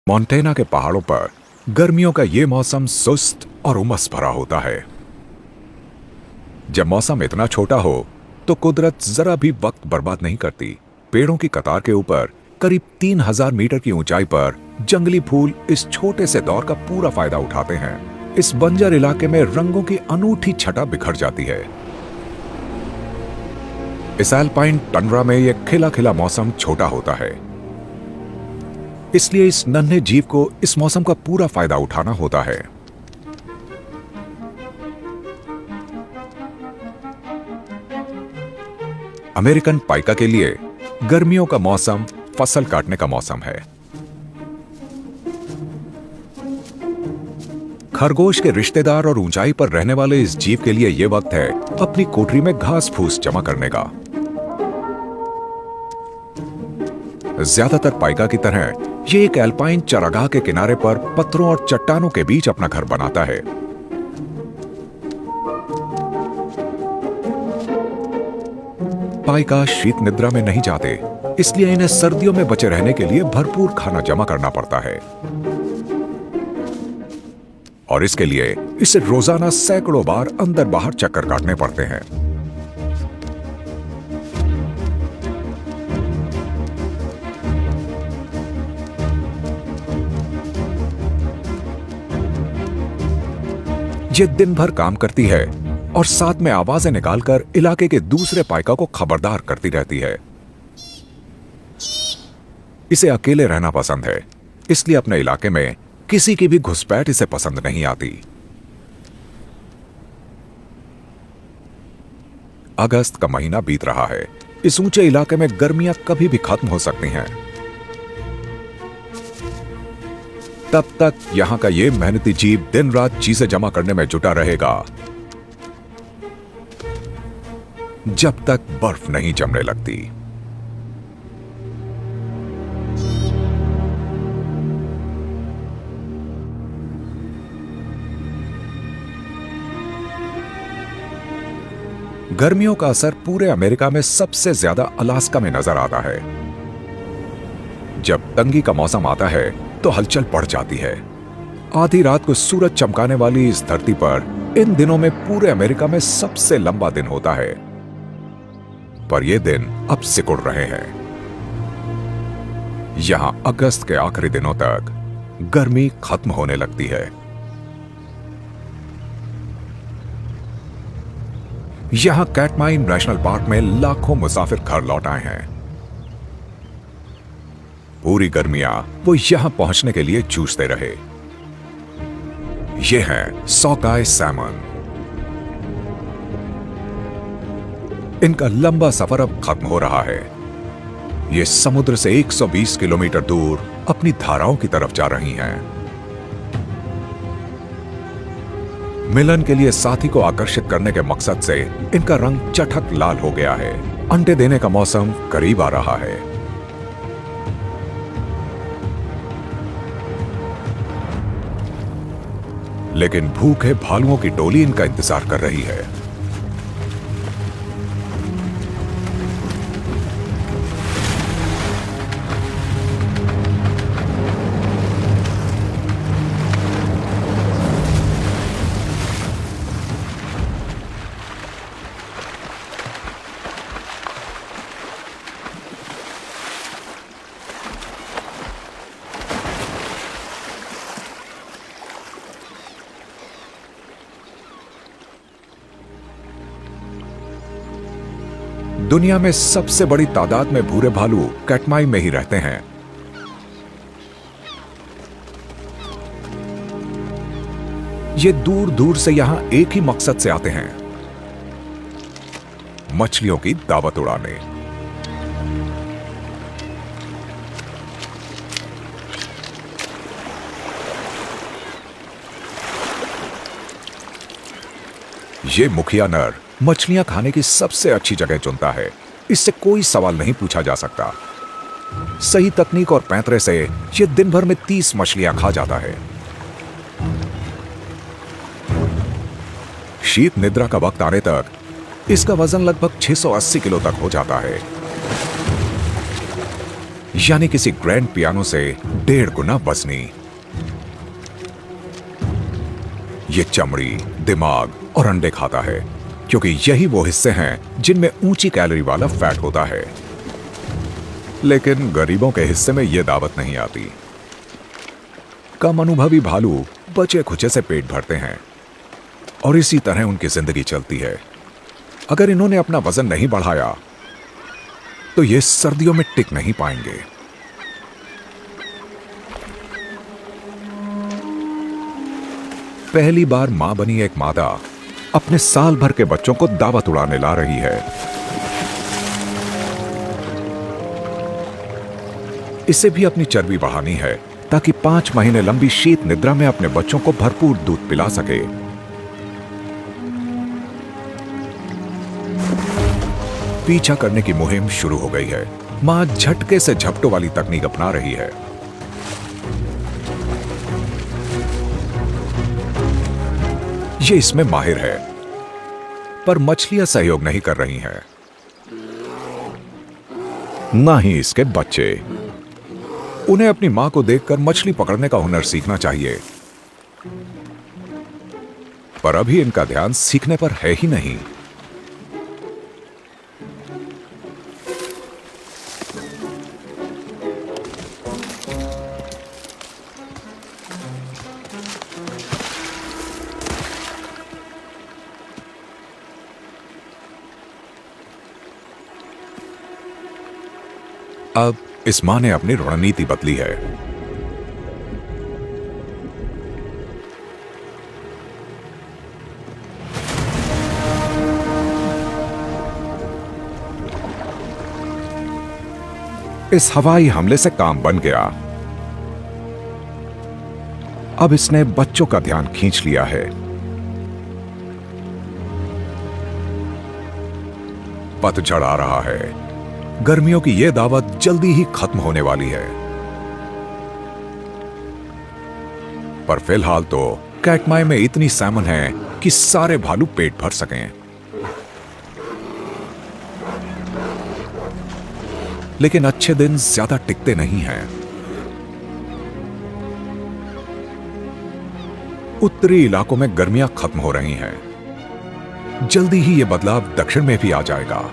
Montana के पहाड़ों पर गर्मियों का ये मौसम सुस्त और उमस भरा होता है। जब मौसम इतना छोटा हो तो कुदरत जरा भी वक्त बर्बाद नहीं करती। पेड़ों की कतार के ऊपर करीब 3000 मीटर की ऊंचाई पर जंगली फूल इस छोटे से दौर का पूरा फायदा उठाते हैं। इस बंजर इलाके में रंगों की अनूठी छटा बिखर जाती है। इस एल्पाइन टंड्रा में यह खिला खिला मौसम छोटा होता है, इसलिए इस नन्हे जीव को इस मौसम का पूरा फायदा उठाना होता है। अमेरिकन पाइका के लिए गर्मियों का मौसम फसल काटने का मौसम है। खरगोश के रिश्तेदार और ऊंचाई पर रहने वाले इस जीव के लिए यह वक्त है अपनी कोठरी में घास फूस जमा करने का। ज्यादातर पाइका की तरह ये एक एल्पाइन चरागाह के किनारे पर पत्थरों और चट्टानों के बीच अपना घर बनाता है। पाइका शीत निद्रा में नहीं जाते, इसलिए इन्हें सर्दियों में बचे रहने के लिए भरपूर खाना जमा करना पड़ता है और इसके लिए इसे रोजाना सैकड़ों बार अंदर बाहर चक्कर काटने पड़ते हैं। ये दिन भर काम करती है और साथ में आवाजें निकालकर इलाके के दूसरे पाइका को खबरदार करती रहती है। इसे अकेले रहना पसंद है, इसलिए अपने इलाके में किसी की भी घुसपैठ इसे पसंद नहीं आती। अगस्त का महीना बीत रहा है। इस ऊंचे इलाके में गर्मियां कभी भी खत्म हो सकती हैं। तब तक यहां का ये मेहनती जीव दिन रात चीजें जमा करने में जुटा रहेगा जब तक बर्फ नहीं जमने लगती। गर्मियों का असर पूरे अमेरिका में सबसे ज्यादा अलास्का में नजर आता है। जब तंगी का मौसम आता है तो हलचल बढ़ जाती है। आधी रात को सूरज चमकाने वाली इस धरती पर इन दिनों में पूरे अमेरिका में सबसे लंबा दिन होता है, पर ये दिन अब सिकुड़ रहे हैं। यहां अगस्त के आखिरी दिनों तक गर्मी खत्म होने लगती है। यहां कैटमाइन नेशनल पार्क में लाखों मुसाफिर घर लौट आए हैं। पूरी गर्मियां वो यहां पहुंचने के लिए जूझते रहे। ये हैं सॉकाई सैमन। इनका लंबा सफर अब खत्म हो रहा है। ये समुद्र से 120 किलोमीटर दूर अपनी धाराओं की तरफ जा रही हैं। मिलन के लिए साथी को आकर्षित करने के मकसद से इनका रंग चटक लाल हो गया है। अंडे देने का मौसम करीब आ रहा है। लेकिन भूखे भालुओं की टोली इनका इंतजार कर रही है। दुनिया में सबसे बड़ी तादाद में भूरे भालू कैटमाई में ही रहते हैं। ये दूर दूर से यहां एक ही मकसद से आते हैं, मछलियों की दावत उड़ाने। ये मुखिया नर मछलियां खाने की सबसे अच्छी जगह चुनता है। इससे कोई सवाल नहीं पूछा जा सकता। सही तकनीक और पैंतरे से यह दिन भर में 30 मछलियां खा जाता है। शीत निद्रा का वक्त आने तक इसका वजन लगभग 680 किलो तक हो जाता है। यानी किसी ग्रैंड पियानो से 1.5 गुना वजनी। ये चमड़ी, दिमाग और अंडे खाता है, क्योंकि यही वो हिस्से हैं जिनमें ऊंची कैलोरी वाला फैट होता है। लेकिन गरीबों के हिस्से में यह दावत नहीं आती। कम अनुभवी भालू बचे खुचे से पेट भरते हैं और इसी तरह उनकी जिंदगी चलती है। अगर इन्होंने अपना वजन नहीं बढ़ाया तो ये सर्दियों में टिक नहीं पाएंगे। पहली बार मां बनी एक मादा अपने साल भर के बच्चों को दावत उड़ाने ला रही है। इसे भी अपनी चर्बी बढ़ानी है ताकि 5 महीने लंबी शीत निद्रा में अपने बच्चों को भरपूर दूध पिला सके। पीछा करने की मुहिम शुरू हो गई है। मां झटके से झपटों वाली तकनीक अपना रही है। ये इसमें माहिर है, पर मछलियां सहयोग नहीं कर रही हैं, ना ही इसके बच्चे। उन्हें अपनी मां को देखकर मछली पकड़ने का हुनर सीखना चाहिए, पर अभी इनका ध्यान सीखने पर है ही नहीं। अब इस मां ने अपनी रणनीति बदली है। इस हवाई हमले से काम बन गया। अब इसने बच्चों का ध्यान खींच लिया है। पतझड़ आ रहा है। गर्मियों की यह दावत जल्दी ही खत्म होने वाली है। पर फिलहाल तो कैटमाई में इतनी सैमन है कि सारे भालू पेट भर सकें। लेकिन अच्छे दिन ज्यादा टिकते नहीं हैं। उत्तरी इलाकों में गर्मियां खत्म हो रही हैं। जल्दी ही यह बदलाव दक्षिण में भी आ जाएगा।